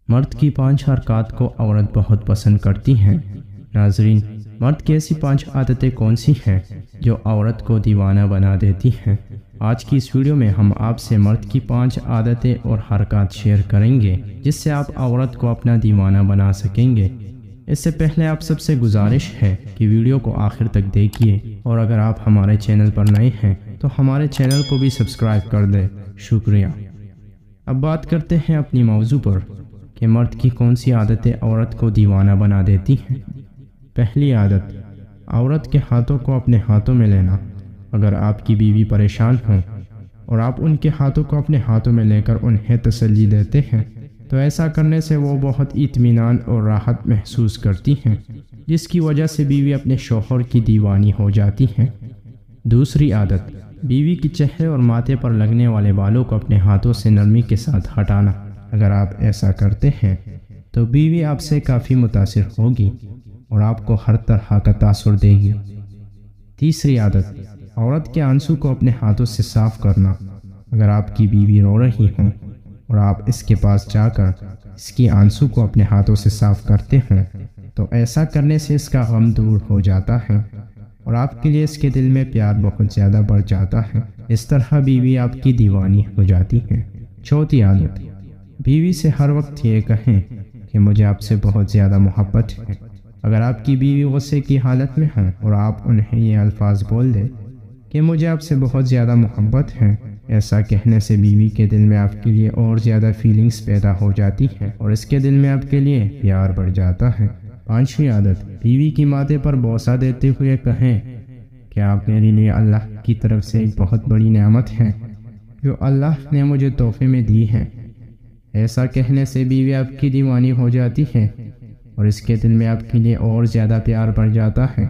مرد کی 5 حرکات کو عورت بہت پسند کرتی ہیں۔ ناظرین، مرد کی ایسی 5 عادتیں کون سی ہیں جو عورت کو دیوانہ بنا دیتی ہیں؟ آج کی اس ویڈیو میں ہم آپ سے مرد کی 5 عادتیں اور حرکات شیئر کریں گے جس سے آپ عورت کو اپنا دیوانہ بنا سکیں گے۔ اس سے پہلے آپ سب سے گزارش ہے کہ ویڈیو کو آخر تک دیکھیے، اور اگر آپ ہمارے چینل پر نئے ہیں تو ہمارے چینل کو بھی سبسکرائب کر دیں۔ شکریہ۔ اب بات کرتے ہیں اپنی موضوع پر کہ مرد کی کون سی عادتیں عورت کو دیوانہ بنا دیتی ہیں۔ پہلی عادت، عورت کے ہاتھوں کو اپنے ہاتھوں میں لینا۔ اگر آپ کی بیوی پریشان ہوں اور آپ ان کے ہاتھوں کو اپنے ہاتھوں میں لے کر انہیں تسلی دیتے ہیں تو ایسا کرنے سے وہ بہت اطمینان اور راحت محسوس کرتی ہیں، جس کی وجہ سے بیوی اپنے شوہر کی دیوانی ہو جاتی ہیں۔ دوسری عادت، بیوی کے چہرے اور ماتھے پر لگنے والے بالوں کو اپنے ہاتھوں سے نرمی کے ساتھ ہٹانا۔ اگر آپ ایسا کرتے ہیں تو بیوی آپ سے کافی متاثر ہوگی اور آپ کو ہر طرح کا تاثر دے گی۔ تیسری عادت، عورت کے آنسو کو اپنے ہاتھوں سے صاف کرنا۔ اگر آپ کی بیوی رو رہی ہوں اور آپ اس کے پاس جا کر اس کی آنسو کو اپنے ہاتھوں سے صاف کرتے ہیں تو ایسا کرنے سے اس کا غم دور ہو جاتا ہے اور آپ کے لیے اس کے دل میں پیار بہت زیادہ بڑھ جاتا ہے۔ اس طرح بیوی آپ کی دیوانی ہو جاتی ہے۔ چوتھی عادت، بیوی سے ہر وقت یہ کہیں کہ مجھے آپ سے بہت زیادہ محبت ہے۔ اگر آپ کی بیوی غصے کی حالت میں ہے اور آپ انہیں یہ الفاظ بول دیں کہ مجھے آپ سے بہت زیادہ محبت ہے، ایسا کہنے سے بیوی کے دل میں آپ کے لیے اور زیادہ فیلنگز پیدا ہو جاتی ہیں اور اس کے دل میں آپ کے لیے پیار بڑھ جاتا ہے۔ پانچویں عادت، بیوی کی ماتھے پر بوسہ دیتے ہوئے کہیں کہ آپ میرے لیے اللہ کی طرف سے ایک بہت بڑی نعمت ہے جو اللہ نے مجھے تحفے میں دی ہے۔ ایسا کہنے سے بیوی آپ کی دیوانی ہو جاتی ہے اور اس کے دل میں آپ کے لیے اور زیادہ پیار بڑھ جاتا ہے۔